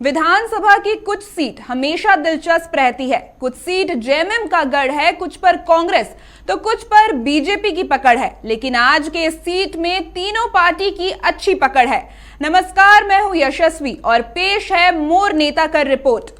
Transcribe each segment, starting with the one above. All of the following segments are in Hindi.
विधानसभा की कुछ सीट हमेशा दिलचस्प रहती है। कुछ सीट जेएमएम का गढ़ है, कुछ पर कांग्रेस तो कुछ पर बीजेपी की पकड़ है। लेकिन आज के इस सीट में तीनों पार्टी की अच्छी पकड़ है। नमस्कार, मैं हूं यशस्वी और पेश है मोर नेता कर रिपोर्ट।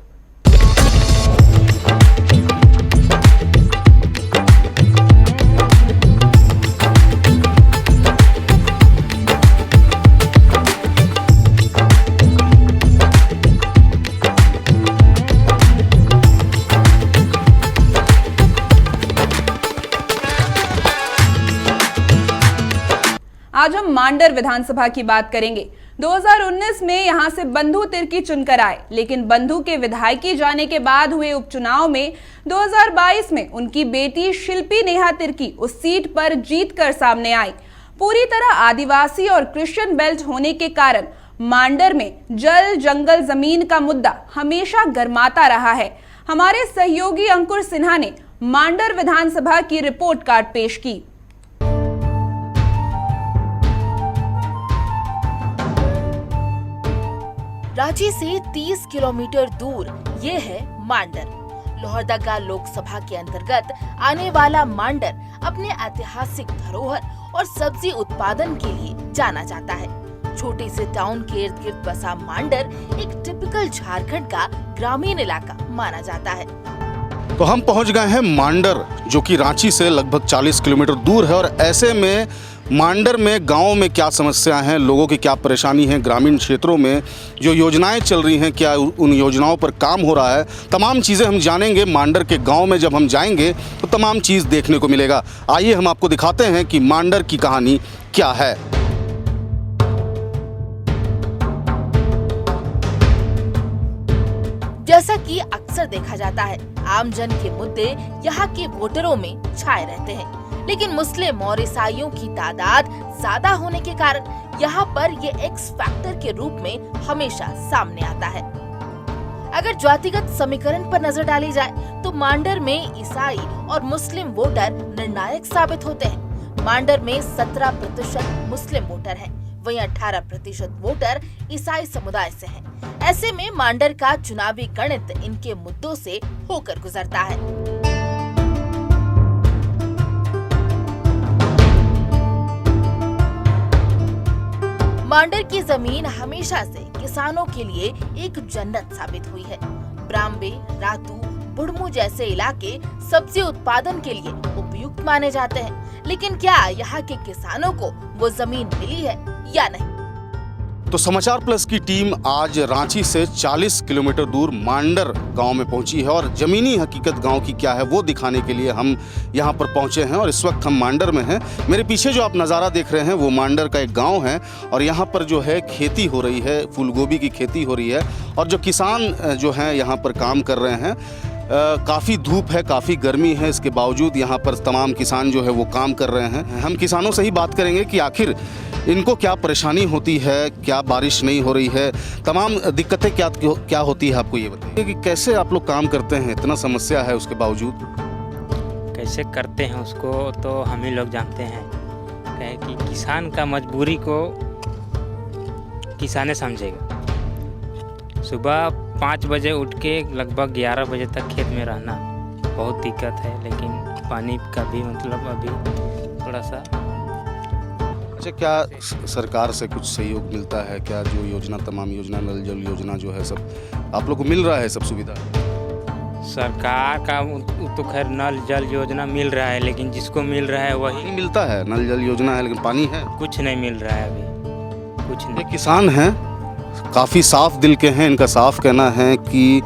आज हम मांडर विधानसभा की बात करेंगे। 2019 में यहां से बंधु तिर्की चुनकर आए, लेकिन बंधु के विधायकी जाने के बाद हुए उपचुनाव में 2022 में उनकी बेटी शिल्पी नेहा तिर्की उस सीट पर जीतकर सामने आई। पूरी तरह आदिवासी और क्रिश्चियन बेल्ट होने के कारण मांडर में जल जंगल जमीन का मुद्दा हमेशा गर्माता रहा है। हमारे सहयोगी अंकुर सिन्हा ने मांडर विधानसभा की रिपोर्ट कार्ड पेश की। रांची से 30 किलोमीटर दूर ये है मांडर। लोहरदगा लोकसभा के अंतर्गत आने वाला मांडर अपने ऐतिहासिक धरोहर और सब्जी उत्पादन के लिए जाना जाता है। छोटे से टाउन के इर्द गिर्द बसा मांडर एक टिपिकल झारखंड का ग्रामीण इलाका माना जाता है। तो हम पहुंच गए हैं मांडर, जो कि रांची से लगभग 40 किलोमीटर दूर है। और ऐसे में मांडर में गांव में क्या समस्याएं हैं, लोगों की क्या परेशानी है, ग्रामीण क्षेत्रों में जो योजनाएं चल रही हैं, क्या उन योजनाओं पर काम हो रहा है, तमाम चीज़ें हम जानेंगे। मांडर के गांव में जब हम जाएंगे तो तमाम चीज़ देखने को मिलेगा। आइए हम आपको दिखाते हैं कि मांडर की कहानी क्या है। जैसा कि अक्सर देखा जाता है, आमजन के मुद्दे यहाँ के वोटरों में छाए रहते हैं, लेकिन मुस्लिम और ईसाइयों की तादाद ज्यादा होने के कारण यहाँ पर ये एक्स फैक्टर के रूप में हमेशा सामने आता है। अगर जातिगत समीकरण पर नजर डाली जाए तो मांडर में ईसाई और मुस्लिम वोटर निर्णायक साबित होते हैं। मांडर में 17% मुस्लिम वोटर हैं, वहीं 18% वोटर ईसाई समुदाय से हैं। ऐसे में मांडर का चुनावी गणित इनके मुद्दों से होकर गुजरता है। मांडर की जमीन हमेशा से किसानों के लिए एक जन्नत साबित हुई है। ब्राह्मबे, रातू, बुढ़मू जैसे इलाके सब्जी उत्पादन के लिए उपयुक्त माने जाते हैं, लेकिन क्या यहाँ के किसानों को वो जमीन मिली है या नहीं? तो समाचार प्लस की टीम आज रांची से 40 किलोमीटर दूर मांडर गांव में पहुंची है और जमीनी हकीकत गांव की क्या है वो दिखाने के लिए हम यहां पर पहुंचे हैं। और इस वक्त हम मांडर में हैं। मेरे पीछे जो आप नज़ारा देख रहे हैं वो मांडर का एक गांव है और यहां पर जो है खेती हो रही है, फूलगोभी की खेती हो रही है। और जो किसान जो हैं यहाँ पर काम कर रहे हैं, काफ़ी धूप है, काफ़ी गर्मी है, इसके बावजूद यहाँ पर तमाम किसान जो है वो काम कर रहे हैं। हम किसानों से ही बात करेंगे कि आखिर इनको क्या परेशानी होती है, क्या बारिश नहीं हो रही है, तमाम दिक्कतें क्या होती है। आपको ये बताइए कि कैसे आप लोग काम करते हैं, इतना समस्या है उसके बावजूद। कैसे करते हैं उसको तो हम ही लोग जानते हैं। क्या है कि किसान का मजबूरी को किसाने समझेगा। सुबह 5 बजे उठ के लगभग 11 बजे तक खेत में रहना बहुत दिक्कत है, लेकिन पानी का भी मतलब अभी थोड़ा सा। अच्छा, क्या सरकार से कुछ सहयोग मिलता है? क्या जो योजना, तमाम योजना, नल जल योजना जो है सब आप लोग को मिल रहा है, सब सुविधा? सरकार का तो खैर नल जल योजना मिल रहा है, लेकिन जिसको मिल रहा है वही नहीं मिलता है। नल जल योजना है लेकिन पानी है कुछ नहीं मिल रहा है, अभी कुछ नहीं। ये किसान हैं, काफ़ी साफ दिल के हैं। इनका साफ कहना है कि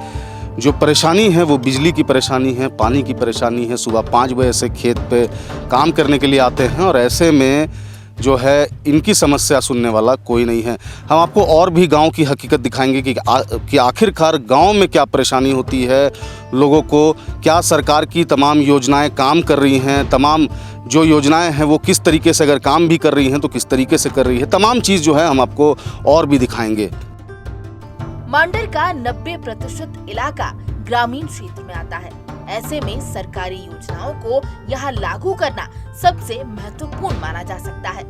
जो परेशानी है वो बिजली की परेशानी है, पानी की परेशानी है। सुबह 5 बजे से खेत पे काम करने के लिए आते हैं और ऐसे में जो है इनकी समस्या सुनने वाला कोई नहीं है। हम आपको और भी गांव की हकीकत दिखाएंगे कि आखिरकार गांव में क्या परेशानी होती है लोगों को, क्या सरकार की तमाम योजनाएं काम कर रही हैं, तमाम जो योजनाएं हैं वो किस तरीके से अगर काम भी कर रही हैं तो किस तरीके से कर रही है। तमाम चीज़ जो है हम आपको और भी दिखाएंगे। मांडर का 90% इलाका ग्रामीण क्षेत्र में आता है। ऐसे में सरकारी योजनाओं को यहाँ लागू करना सबसे महत्वपूर्ण माना जा सकता है।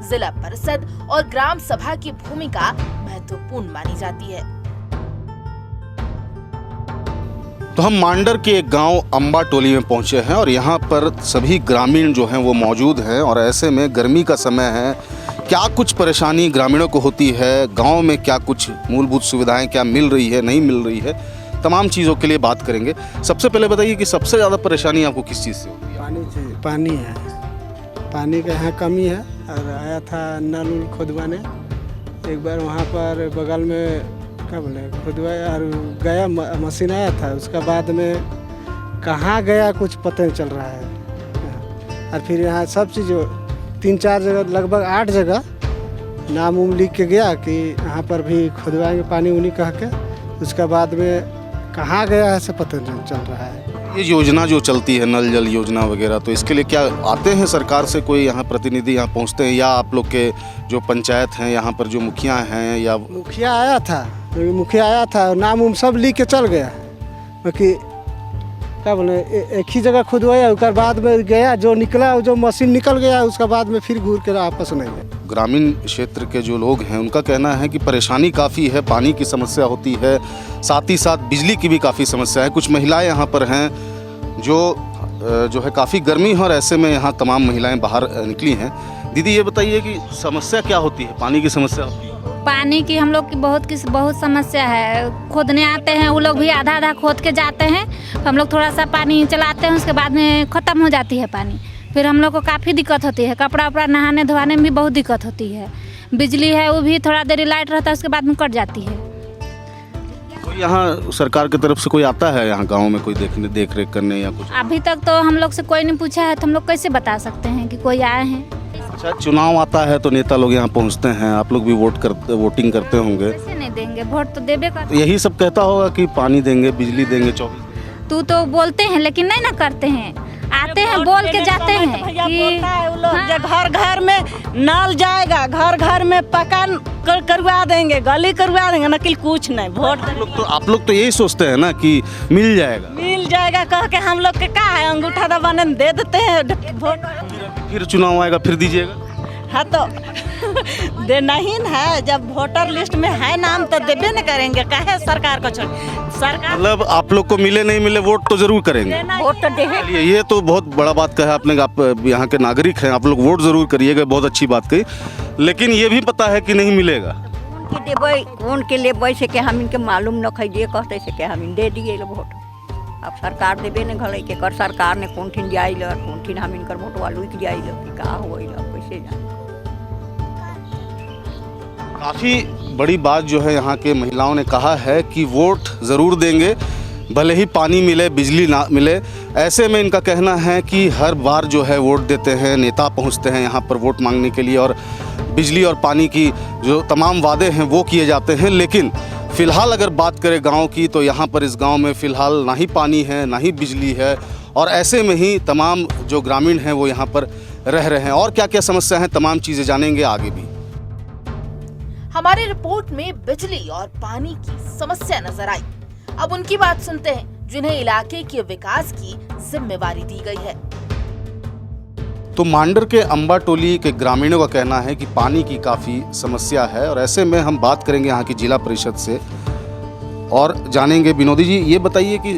जिला परिषद और ग्राम सभा की भूमिका महत्वपूर्ण मानी जाती है। तो हम मांडर के एक गांव अंबा टोली में पहुंचे हैं और यहाँ पर सभी ग्रामीण जो हैं वो मौजूद हैं और ऐसे में गर्मी का समय है, क्या कुछ परेशानी ग्रामीणों को होती है, गांव में क्या कुछ मूलभूत सुविधाएं क्या मिल रही है, नहीं मिल रही है, तमाम चीज़ों के लिए बात करेंगे। सबसे पहले बताइए कि सबसे ज़्यादा परेशानी आपको किस चीज़ से होती है? पानी है, पानी का यहाँ कमी है। और आया था नल उल खुदवाने, एक बार वहाँ पर बगल में क्या बोले खुदवाया और गया मशीन आया था, उसका बाद में कहाँ गया कुछ पता नहीं चल रहा है। और फिर यहाँ सब चीज़ 3-4 जगह लगभग 8 जगह नाम उम लिख के गया कि यहाँ पर भी खुदवाएंगे पानी उनी कह के, उसका बाद में कहाँ गया है से पता नहीं चल रहा है। ये योजना जो चलती है नल जल योजना वगैरह, तो इसके लिए क्या आते हैं सरकार से कोई यहाँ प्रतिनिधि यहाँ पहुँचते हैं, या आप लोग के जो पंचायत हैं यहाँ पर जो मुखिया हैं या मुखिया आया था नाम उम सब लिख के चल गया, बाकी क्या बोले एक ही जगह खुदवाया, उसके बाद में गया जो निकला जो मशीन निकल गया, उसके बाद में फिर घूर के आपस नहीं गए। ग्रामीण क्षेत्र के जो लोग हैं उनका कहना है कि परेशानी काफ़ी है, पानी की समस्या होती है, साथ ही साथ बिजली की भी काफ़ी समस्या है। कुछ महिलाएं यहाँ पर हैं जो है काफ़ी गर्मी है और ऐसे में यहाँ तमाम महिलाएं बाहर निकली हैं। दीदी ये बताइए कि समस्या क्या होती है, पानी की समस्या होती है? पानी की हम लोग की बहुत समस्या है। खोदने आते हैं वो लोग भी आधा खोद के जाते हैं, तो हम लोग थोड़ा सा पानी चलाते हैं, उसके बाद में ख़त्म हो जाती है पानी। फिर हम लोग को काफ़ी दिक्कत होती है, कपड़ा उपड़ा नहाने धोने में भी बहुत दिक्कत होती है। बिजली है वो भी थोड़ा देरी लाइट रहता है, उसके बाद में कट जाती है। तो यहाँ सरकार की तरफ से कोई आता है यहाँ गाँव में कोई देख रेख करने या कुछ? अभी तक तो हम लोग से कोई नहीं पूछा है, तो हम लोग कैसे बता सकते हैं कि कोई आए हैं। अच्छा, चुनाव आता है तो नेता लोग यहाँ पहुँचते हैं, आप लोग भी वोटिंग करते होंगे? कैसे नहीं देंगे, वोट तो देबे करते। यही सब कहता होगा कि पानी देंगे, बिजली देंगे 24। तू तो बोलते हैं लेकिन नहीं ना करते हैं, आते हैं बोल के जाते हैं कि घर घर में नल जाएगा, घर घर में पका करवा देंगे, गली करवा देंगे, नकल कुछ नहीं। वोट आप लोग तो यही सोचते हैं ना कि मिल जाएगा कह के हम लोग के का है, अंगूठा दबाने दे देते हैं वोट। फिर चुनाव आएगा फिर दीजिएगा? हाँ तो देना ही है, जब वोटर लिस्ट में है नाम तो देबे न करेंगे, कहे सरकार को छोड़। सरकार मतलब आप लोग को मिले नहीं मिले वोट तो जरूर करेंगे। वोट तो देंगे। ये तो बहुत बड़ा बात कहा आपने, आप यहाँ के नागरिक हैं, आप लोग वोट जरूर करिएगा, बहुत अच्छी बात कही, लेकिन ये भी पता है कि नहीं मिलेगा। कौन के लेबै से के हम इनके मालूम न खइए, कहते से के हम दे दिए वोट। अब सरकार देबे न घलै के कर, सरकार ने कौन ठिन जाइल कौन ठिन हम इनकर वोटवा लुक जाइल कि का होइल कैसे जान। काफ़ी बड़ी बात जो है यहाँ के महिलाओं ने कहा है कि वोट ज़रूर देंगे, भले ही पानी मिले बिजली ना मिले। ऐसे में इनका कहना है कि हर बार जो है वोट देते हैं, नेता पहुँचते हैं यहाँ पर वोट मांगने के लिए और बिजली और पानी की जो तमाम वादे हैं वो किए जाते हैं, लेकिन फ़िलहाल अगर बात करें गांव की तो यहाँ पर इस गांव में फ़िलहाल ना ही पानी है ना ही बिजली है और ऐसे में ही तमाम जो ग्रामीण हैं वो यहाँ पर रह रहे हैं। और क्या क्या समस्या हैं तमाम चीज़ें जानेंगे आगे भी। हमारी रिपोर्ट में बिजली और पानी की समस्या नजर आई। अब उनकी बात सुनते हैं जिन्हें इलाके के विकास की जिम्मेवारी दी गई है। तो मांडर के अंबा टोली के ग्रामीणों का कहना है कि पानी की काफ़ी समस्या है और ऐसे में हम बात करेंगे यहाँ की जिला परिषद से और जानेंगे। विनोदी जी ये बताइए कि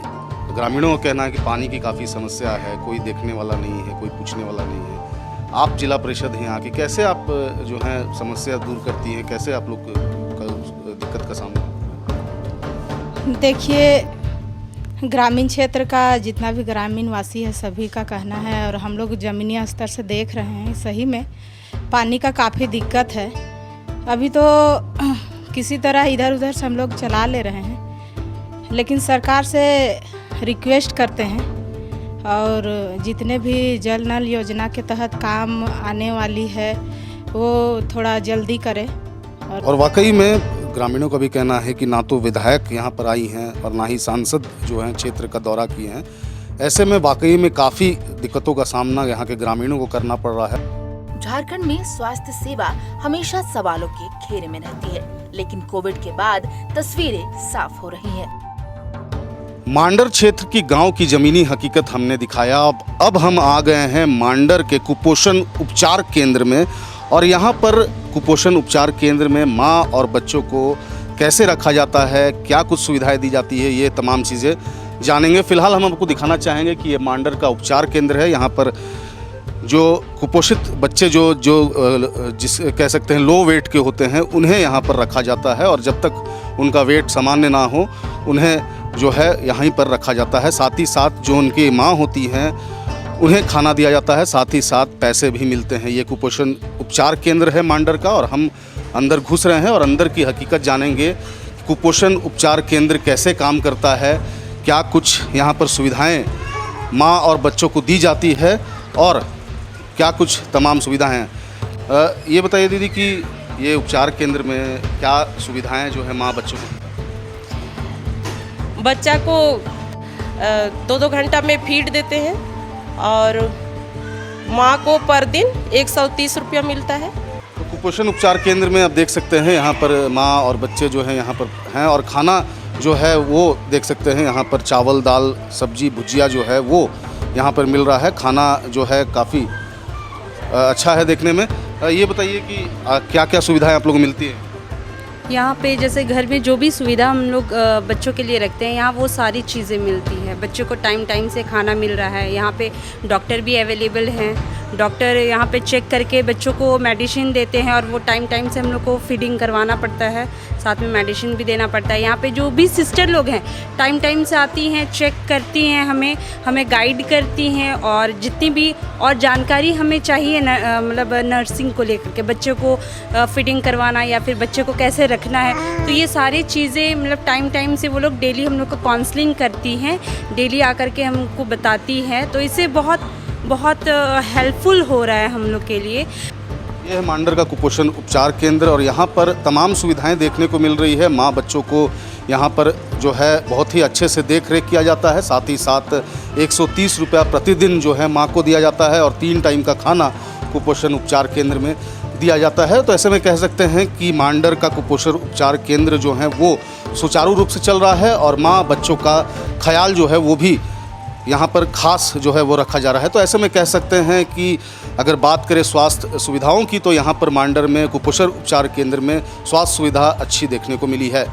ग्रामीणों का कहना है कि पानी की काफ़ी समस्या है, कोई देखने वाला नहीं है, कोई पूछने वाला नहीं है, आप जिला परिषद हैं यहाँ की, कैसे आप जो है समस्या दूर करती हैं, कैसे आप लोग दिक्कत का सामना? देखिए, ग्रामीण क्षेत्र का जितना भी ग्रामीण वासी है सभी का कहना है और हम लोग ज़मीनी स्तर से देख रहे हैं, सही में पानी का काफ़ी दिक्कत है। अभी तो किसी तरह इधर उधर से हम लोग चला ले रहे हैं, लेकिन सरकार से रिक्वेस्ट करते हैं और जितने भी जल नल योजना के तहत काम आने वाली है वो थोड़ा जल्दी करें। और वाकई में ग्रामीणों का भी कहना है कि ना तो विधायक यहाँ पर आई हैं और ना ही सांसद जो हैं क्षेत्र का दौरा किए हैं। ऐसे में वाकई में काफ़ी दिक्कतों का सामना यहाँ के ग्रामीणों को करना पड़ रहा है। झारखंड में स्वास्थ्य सेवा हमेशा सवालों के घेरे में रहती है, लेकिन कोविड के बाद तस्वीरें साफ हो रही हैं। मांडर क्षेत्र की गांव की जमीनी हकीकत हमने दिखाया। अब हम आ गए हैं मांडर के कुपोषण उपचार केंद्र में और यहाँ पर कुपोषण उपचार केंद्र में माँ और बच्चों को कैसे रखा जाता है, क्या कुछ सुविधाएं दी जाती है, ये तमाम चीज़ें जानेंगे। फिलहाल हम आपको दिखाना चाहेंगे कि ये मांडर का उपचार केंद्र है। यहाँ पर जो कुपोषित बच्चे जो जिस कह सकते हैं लो वेट के होते हैं, उन्हें यहाँ पर रखा जाता है और जब तक उनका वेट सामान्य ना हो उन्हें जो है यहीं पर रखा जाता है। साथ ही साथ जो उनकी माँ होती हैं उन्हें खाना दिया जाता है, साथ ही साथ पैसे भी मिलते हैं। ये कुपोषण उपचार केंद्र है मांडर का और हम अंदर घुस रहे हैं और अंदर की हकीकत जानेंगे। कुपोषण उपचार केंद्र कैसे काम करता है, क्या कुछ यहाँ पर सुविधाएं माँ और बच्चों को दी जाती है और क्या कुछ तमाम सुविधाएं हैं। ये बताइए दीदी कि ये उपचार केंद्र में क्या सुविधाएं जो है माँ बच्चों को? बच्चा को 2-2 घंटा में फीड देते हैं और माँ को पर दिन 130 रुपया मिलता है। तो कुपोषण उपचार केंद्र में आप देख सकते हैं यहाँ पर माँ और बच्चे जो हैं यहाँ पर हैं और खाना जो है वो देख सकते हैं यहाँ पर चावल दाल सब्जी भुजिया जो है वो यहाँ पर मिल रहा है। खाना जो है काफ़ी अच्छा है देखने में। ये बताइए कि क्या क्या सुविधाएं आप लोगों को मिलती है यहाँ पे? जैसे घर में जो भी सुविधा हम लोग बच्चों के लिए रखते हैं यहाँ वो सारी चीज़ें मिलती है। बच्चों को टाइम से खाना मिल रहा है। यहाँ पे डॉक्टर भी अवेलेबल हैं। डॉक्टर यहाँ पे चेक करके बच्चों को मेडिसिन देते हैं और वो टाइम से हम लोग को फीडिंग करवाना पड़ता है, साथ में मेडिसिन भी देना पड़ता है। यहाँ पे जो भी सिस्टर लोग हैं टाइम से आती हैं, चेक करती हैं, हमें गाइड करती हैं और जितनी भी और जानकारी हमें चाहिए मतलब नर्सिंग को लेकर के, बच्चों को फीडिंग करवाना या फिर बच्चे को कैसे रखना है, तो ये सारी चीज़ें मतलब टाइम से वो लोग डेली हम लोग को काउंसलिंग करती हैं, डेली आकर के हमको बताती हैं। तो इससे बहुत हेल्पफुल हो रहा है हम लोग के लिए। यह है मांडर का कुपोषण उपचार केंद्र और यहाँ पर तमाम सुविधाएं देखने को मिल रही है। माँ बच्चों को यहाँ पर जो है बहुत ही अच्छे से देख रेख किया जाता है। साथ ही साथ 130 रुपया प्रतिदिन जो है माँ को दिया जाता है और 3 टाइम का खाना कुपोषण उपचार केंद्र में दिया जाता है। तो ऐसे में कह सकते हैं कि मांडर का कुपोषण उपचार केंद्र जो है वो सुचारू रूप से चल रहा है और माँ बच्चों का ख्याल जो है वो भी यहाँ पर खास जो है वो रखा जा रहा है। तो ऐसे में कह सकते हैं कि अगर बात करें स्वास्थ्य सुविधाओं की तो यहाँ पर मांडर में कुपोषण उपचार केंद्र में स्वास्थ्य सुविधा अच्छी देखने को मिली है।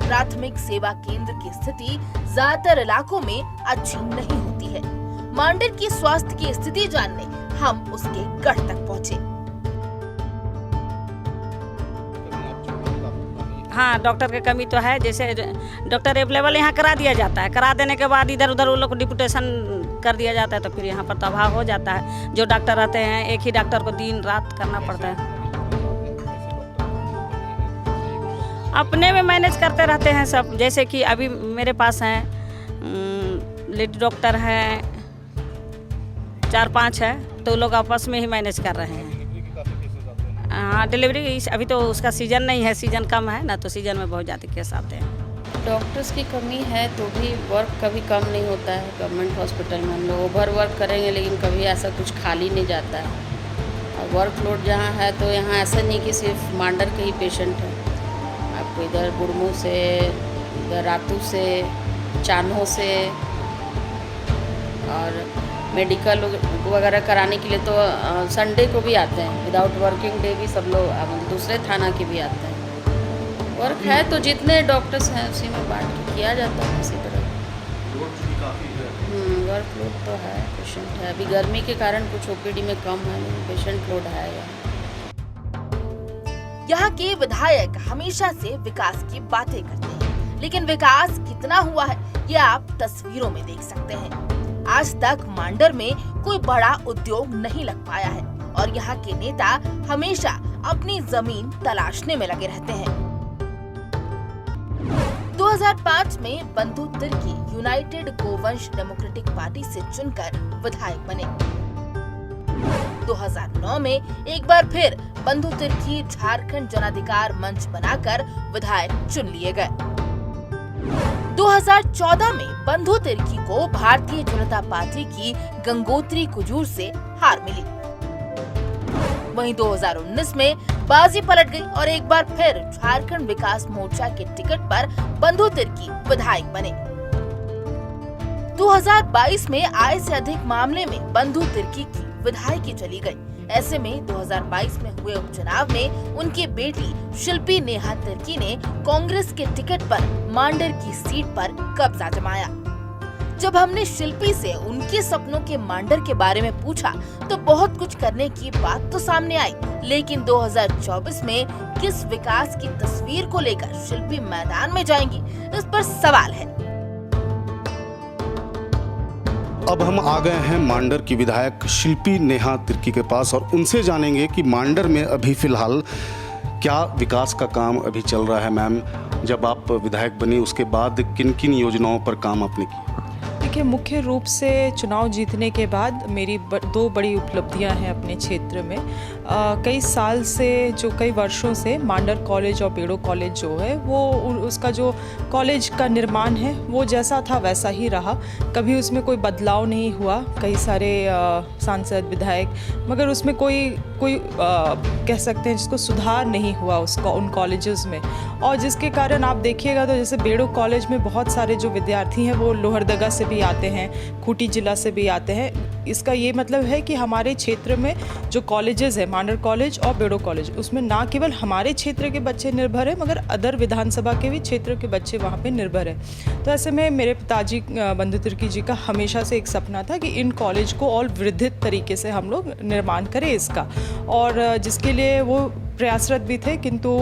प्राथमिक सेवा केंद्र की स्थिति ज्यादातर इलाकों में अच्छी नहीं होती है। मांडर की स्वास्थ्य की स्थिति जानने हम उसके गढ़ तक पहुँचे। हाँ, डॉक्टर की कमी तो है। जैसे डॉक्टर अवेलेबल यहाँ करा दिया जाता है, करा देने के बाद इधर उधर वो लोग को डिप्यूटेशन कर दिया जाता है, तो फिर यहाँ पर तो अभाव हो जाता है। जो डॉक्टर रहते हैं एक ही डॉक्टर को दिन रात करना पड़ता है। अपने में मैनेज करते रहते हैं सब। जैसे कि अभी मेरे पास हैं लेडी डॉक्टर हैं 4-5 है, तो लोग आपस में ही मैनेज कर रहे हैं। हाँ, डिलीवरी अभी तो उसका सीज़न नहीं है, सीज़न कम है ना, तो सीज़न में बहुत ज़्यादा केस आते हैं। डॉक्टर्स की कमी है तो भी वर्क कभी कम नहीं होता है। गवर्नमेंट हॉस्पिटल में हम लोग ओवर वर्क करेंगे लेकिन कभी ऐसा कुछ खाली नहीं जाता है। और वर्कलोड जहाँ है तो यहाँ ऐसा नहीं कि सिर्फ मांडर के ही पेशेंट हैं। आपको इधर बुढ़मू से, इधर रातू से, चान्हो से और मेडिकल वगैरह कराने के लिए तो संडे को भी आते हैं। विदाउट वर्किंग डे भी सब लोग दूसरे थाना के भी आते हैं। वर्क है तो जितने डॉक्टर्स हैं उसी में बांट के किया जाता है किसी तरह। वर्कलोड तो है, पेशेंट है। अभी गर्मी के कारण कुछ ओपीडी में कम है, लेकिन पेशेंट लोड है यहाँ के विधायक हमेशा से विकास की बातें करते हैं, लेकिन विकास कितना हुआ है ये आप तस्वीरों में देख सकते हैं। आज तक मांडर में कोई बड़ा उद्योग नहीं लग पाया है और यहाँ के नेता हमेशा अपनी जमीन तलाशने में लगे रहते हैं। 2005 में बंधु तिर्की यूनाइटेड गोवंश डेमोक्रेटिक पार्टी से चुनकर विधायक बने। 2009 में एक बार फिर बंधु तिर्की झारखंड जनाधिकार मंच बनाकर विधायक चुन लिए गए। 2014 में बंधु तिर्की को भारतीय जनता पार्टी की गंगोत्री कुजूर से हार मिली। वहीं 2019 में बाजी पलट गई और एक बार फिर झारखंड विकास मोर्चा के टिकट पर बंधु तिर्की विधायक बने। 2022 में आय से अधिक मामले में बंधु तिर्की की विधायकी चली गई। ऐसे में 2022 में हुए उपचुनाव में उनकी बेटी शिल्पी नेहा तिर्की ने कांग्रेस के टिकट पर मांडर की सीट पर कब्जा जमाया। जब हमने शिल्पी से उनके सपनों के मांडर के बारे में पूछा तो बहुत कुछ करने की बात तो सामने आई, लेकिन 2024 में किस विकास की तस्वीर को लेकर शिल्पी मैदान में जाएंगी, इस पर सवाल है। अब हम आ गए हैं मांडर की विधायक शिल्पी नेहा तिर्की के पास और उनसे जानेंगे कि मांडर में अभी फिलहाल क्या विकास का काम अभी चल रहा है। मैम, जब आप विधायक बनी उसके बाद किन किन योजनाओं पर काम आपने किया? देखिए, मुख्य रूप से चुनाव जीतने के बाद मेरी दो बड़ी उपलब्धियां हैं अपने क्षेत्र में। कई वर्षों से मांडर कॉलेज और बेड़ो कॉलेज जो है वो उसका जो कॉलेज का निर्माण है वो जैसा था वैसा ही रहा, कभी उसमें कोई बदलाव नहीं हुआ। कई सारे सांसद विधायक, मगर उसमें कोई कह सकते हैं जिसको सुधार नहीं हुआ उन कॉलेजेस में। और जिसके कारण आप देखिएगा तो जैसे बेड़ो कॉलेज में बहुत सारे जो विद्यार्थी हैं वो लोहरदगा से भी आते हैं, खूंटी जिला से भी आते हैं। इसका ये मतलब है कि हमारे क्षेत्र में जो कॉलेजेस है, मांडर कॉलेज और बेड़ो कॉलेज, उसमें ना केवल हमारे क्षेत्र के बच्चे निर्भर हैं मगर अदर विधानसभा के भी क्षेत्र के बच्चे वहाँ पे निर्भर हैं। तो ऐसे में मेरे पिताजी बंधु तिर्की जी का हमेशा से एक सपना था कि इन कॉलेज को और वृद्धित तरीके से हम लोग निर्माण करें इसका, और जिसके लिए वो प्रयासरत भी थे, किंतु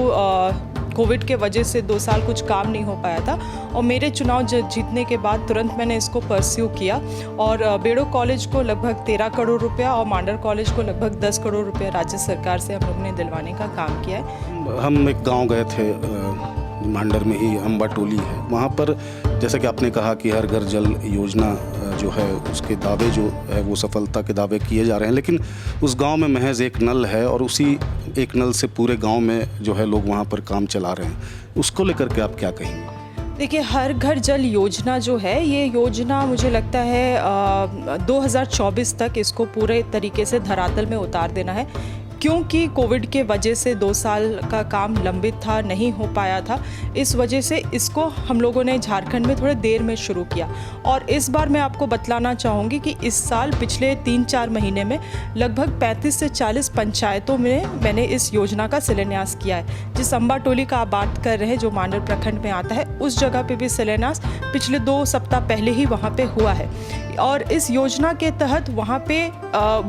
कोविड के वजह से 2 साल कुछ काम नहीं हो पाया था। और मेरे चुनाव जीतने के बाद तुरंत मैंने इसको परस्यू किया और बेड़ो कॉलेज को लगभग 13 करोड़ रुपया और मांडर कॉलेज को लगभग 10 करोड़ रुपया राज्य सरकार से हम लोगों ने दिलवाने का काम किया है। हम एक गांव गए थे, मांडर में ही अम्बा टोली है, वहाँ पर जैसे कि आपने कहा कि हर घर जल योजना जो है उसके दावे जो है वो सफलता के दावे किए जा रहे हैं, लेकिन उस गांव में महज एक नल है और उसी एक नल से पूरे गांव में जो है लोग वहाँ पर काम चला रहे हैं। उसको लेकर के आप क्या कहेंगे? देखिए, हर घर जल योजना जो है, ये योजना मुझे लगता है 2024 तक इसको पूरे तरीके से धरातल में उतार देना है, क्योंकि कोविड के वजह से 2 साल का काम लंबित था, नहीं हो पाया था। इस वजह से इसको हम लोगों ने झारखंड में थोड़े देर में शुरू किया। और इस बार मैं आपको बतलाना चाहूँगी कि इस साल पिछले 3-4 महीने में लगभग 35 से 40 पंचायतों में मैंने इस योजना का शिलान्यास किया है। जिस अम्बा टोली का आप बात कर रहे हैं जो मांडर प्रखंड में आता है, उस जगह पे भी शिलान्यास पिछले 2 सप्ताह पहले ही वहाँ पे हुआ है। और इस योजना के तहत वहाँ पे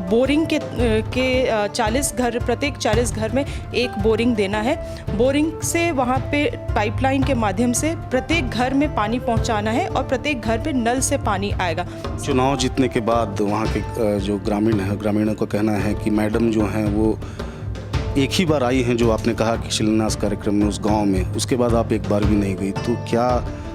बोरिंग के 40 घर, प्रत्येक 40 घर में एक बोरिंग देना है। बोरिंग से वहाँ पे पाइपलाइन के माध्यम से प्रत्येक घर में पानी पहुँचाना है और प्रत्येक घर पे नल से पानी आएगा। चुनाव जीतने के बाद वहाँ के जो ग्रामीणों का कहना है कि मैडम जो हैं वो एक ही बार आई हैं, जो आपने कहा कि शिलान्यास कार्यक्रम में उस गाँव में, उसके बाद आप एक बार भी नहीं गई। तो क्या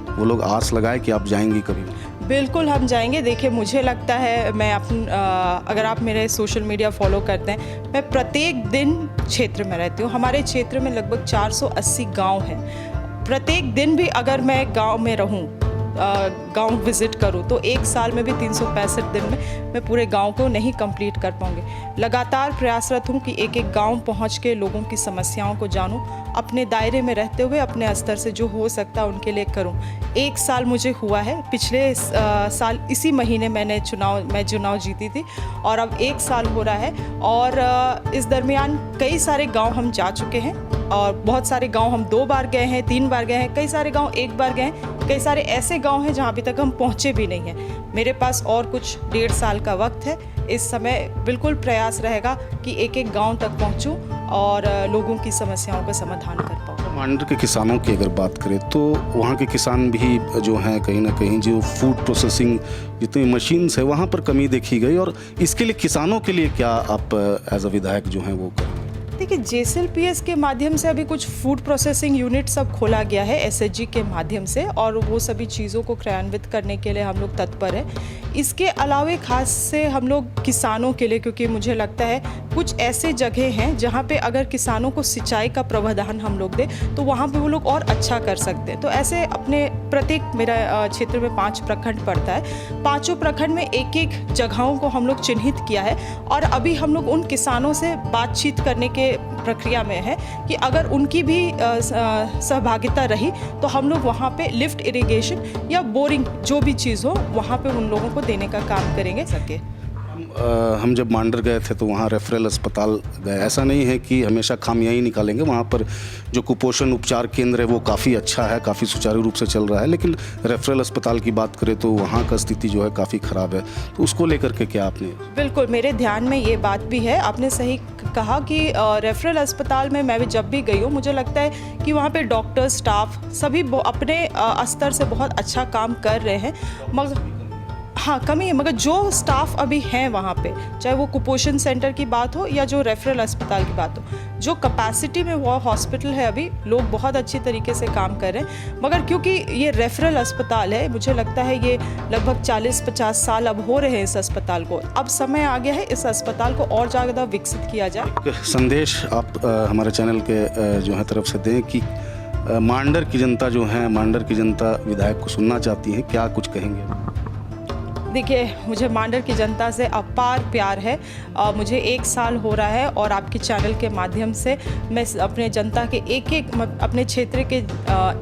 वो लोग आस लगाए कि आप जाएंगी कभी? बिल्कुल हम जाएंगे। देखिए, मुझे लगता है मैं अगर आप मेरे सोशल मीडिया फॉलो करते हैं, मैं प्रत्येक दिन क्षेत्र में रहती हूँ। हमारे क्षेत्र में लगभग 480 गांव हैं। प्रत्येक दिन भी अगर मैं गांव में रहूँ, गांव विज़िट करूं, तो एक साल में भी 365 दिन में मैं पूरे गांव को नहीं कंप्लीट कर पाऊंगी। लगातार प्रयासरत हूं कि एक एक गांव पहुंच के लोगों की समस्याओं को जानूं, अपने दायरे में रहते हुए अपने स्तर से जो हो सकता है उनके लिए करूं। 1 साल मुझे हुआ है, पिछले साल इसी महीने मैं चुनाव जीती थी और अब 1 साल हो रहा है। और इस दरमियान कई सारे गाँव हम जा चुके हैं और बहुत सारे गांव हम 2 बार गए हैं, 3 बार गए हैं, कई सारे गांव 1 बार गए हैं, कई सारे ऐसे गांव हैं जहां अभी तक हम पहुंचे भी नहीं हैं। मेरे पास और कुछ 1.5 साल का वक्त है। इस समय बिल्कुल प्रयास रहेगा कि एक एक गांव तक पहुंचूं और लोगों की समस्याओं का समाधान कर पाऊँ। मांडर के किसानों की अगर बात करें तो वहाँ के किसान भी जो हैं कहीं ना कहीं जो फूड प्रोसेसिंग जितनी मशीन्स है वहाँ पर कमी देखी गई, और इसके लिए किसानों के लिए क्या आप एज अ विधायक जो हैं वो करें? देखिए, JCLPS के माध्यम से अभी कुछ फूड प्रोसेसिंग यूनिट सब खोला गया है SHG के माध्यम से, और वो सभी चीज़ों को क्रियान्वित करने के लिए हम लोग तत्पर हैं। इसके अलावे खास से हम लोग किसानों के लिए, क्योंकि मुझे लगता है कुछ ऐसे जगह हैं जहाँ पे अगर किसानों को सिंचाई का प्रावधान हम लोग दें तो वहाँ पे वो लोग और अच्छा कर सकते हैं। तो ऐसे अपने प्रत्येक, मेरा क्षेत्र में 5 प्रखंड पड़ता है, 5 प्रखंड में एक जगहों को हम लोग चिन्हित किया है और अभी हम लोग उन किसानों से बातचीत करने के प्रक्रिया में है कि अगर उनकी भी सहभागिता रही तो हम लोग वहाँ पे लिफ्ट इरिगेशन या बोरिंग जो भी चीज़ हो वहाँ पे उन लोगों को देने का काम करेंगे। हम जब मांडर गए थे तो वहाँ रेफरल अस्पताल गए। ऐसा नहीं है कि हमेशा खामियां ही निकालेंगे, वहाँ पर जो कुपोषण उपचार केंद्र है वो काफ़ी अच्छा है, काफ़ी सुचारू रूप से चल रहा है। लेकिन रेफरल अस्पताल की बात करें तो वहाँ का स्थिति जो है काफ़ी ख़राब है। तो उसको लेकर के क्या आपने? बिल्कुल, मेरे ध्यान में ये बात भी है, आपने सही कहा कि रेफरल अस्पताल में मैं भी जब भी गई हूँ, मुझे लगता है कि वहाँ पे डॉक्टर, स्टाफ सभी अपने स्तर से बहुत अच्छा काम कर रहे हैं। मगर हाँ, कमी है, मगर जो स्टाफ अभी हैं वहाँ पे, चाहे वो कुपोषण सेंटर की बात हो या जो रेफरल अस्पताल की बात हो, जो कैपेसिटी में वो हॉस्पिटल है अभी लोग बहुत अच्छी तरीके से काम कर रहे हैं। मगर क्योंकि ये रेफरल अस्पताल है, मुझे लगता है ये लगभग 40-50 साल अब हो रहे हैं इस अस्पताल को, अब समय आ गया है इस अस्पताल को और ज़्यादा विकसित किया जाए। संदेश आप हमारे चैनल के जो है तरफ से दें कि मांडर की जनता जो है, मांडर की जनता विधायक को सुनना चाहती है, क्या कुछ कहेंगे? देखिए, मुझे मांडर की जनता से अपार प्यार है। मुझे 1 साल हो रहा है और आपके चैनल के माध्यम से मैं अपने जनता के अपने क्षेत्र के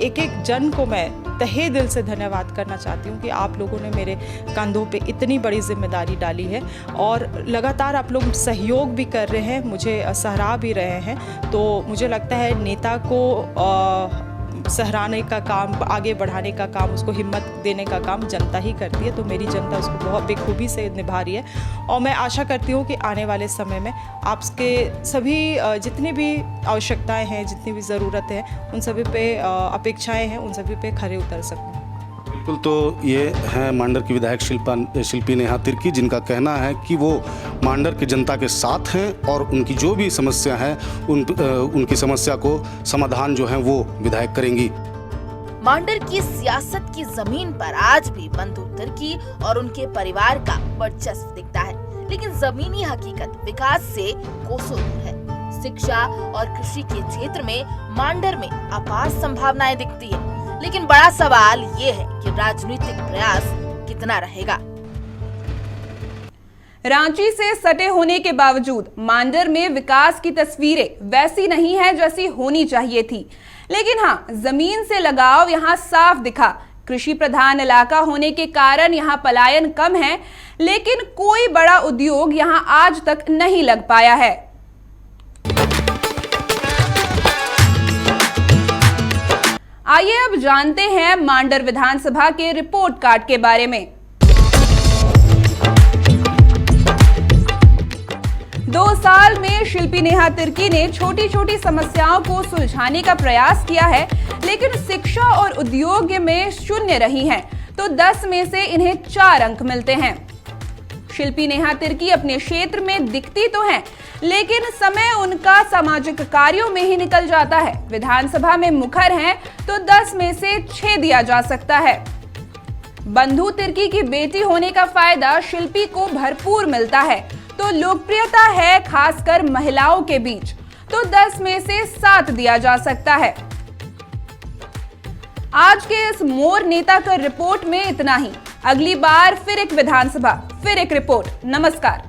एक जन को मैं तहे दिल से धन्यवाद करना चाहती हूँ कि आप लोगों ने मेरे कंधों पे इतनी बड़ी जिम्मेदारी डाली है और लगातार आप लोग सहयोग भी कर रहे हैं, मुझे सराह भी रहे हैं। तो मुझे लगता है नेता को सहराने का काम, आगे बढ़ाने का काम, उसको हिम्मत देने का काम जनता ही करती है। तो मेरी जनता उसको बहुत बेखूबी से निभा रही है और मैं आशा करती हूँ कि आने वाले समय में आपके सभी जितनी भी आवश्यकताएं हैं, जितनी भी ज़रूरत है, उन सभी पे अपेक्षाएं हैं, उन सभी पे खरे उतर सकूँ। बिल्कुल, तो ये हैं मांडर की विधायक शिल्पी नेहा तिर्की, जिनका कहना है कि वो मांडर की जनता के साथ हैं और उनकी जो भी समस्या है उनकी समस्या को समाधान जो है वो विधायक करेंगी। मांडर की सियासत की जमीन पर आज भी बंधु तिर्की और उनके परिवार का वर्चस्व दिखता है, लेकिन जमीनी हकीकत विकास से कोसों दूर है। शिक्षा और कृषि के क्षेत्र में मांडर में अपार संभावनाएं दिखती है, लेकिन बड़ा सवाल ये है कि राजनीतिक प्रयास कितना रहेगा। रांची से सटे होने के बावजूद मांडर में विकास की तस्वीरें वैसी नहीं है जैसी होनी चाहिए थी, लेकिन हाँ, जमीन से लगाव यहाँ साफ दिखा। कृषि प्रधान इलाका होने के कारण यहाँ पलायन कम है, लेकिन कोई बड़ा उद्योग यहाँ आज तक नहीं लग पाया है। आइए अब जानते हैं मांडर विधानसभा के रिपोर्ट कार्ड के बारे में। 2 साल में शिल्पी नेहा तिर्की ने छोटी छोटी समस्याओं को सुलझाने का प्रयास किया है, लेकिन शिक्षा और उद्योग में शून्य रही हैं, तो 10 में से इन्हें 4 अंक मिलते हैं। शिल्पी नेहा तिर्की अपने क्षेत्र में दिखती तो हैं, लेकिन समय उनका सामाजिक कार्यों में ही निकल जाता है। विधानसभा में मुखर हैं तो 10 में से 6 दिया जा सकता है। बंधु तिर्की की बेटी होने का फायदा शिल्पी को भरपूर मिलता है, तो लोकप्रियता है खासकर महिलाओं के बीच, तो 10 में से 7 दिया जा सकता है। आज के इस मोर नेता का रिपोर्ट में इतना ही। अगली बार फिर एक विधानसभा, फिर एक रिपोर्ट। नमस्कार।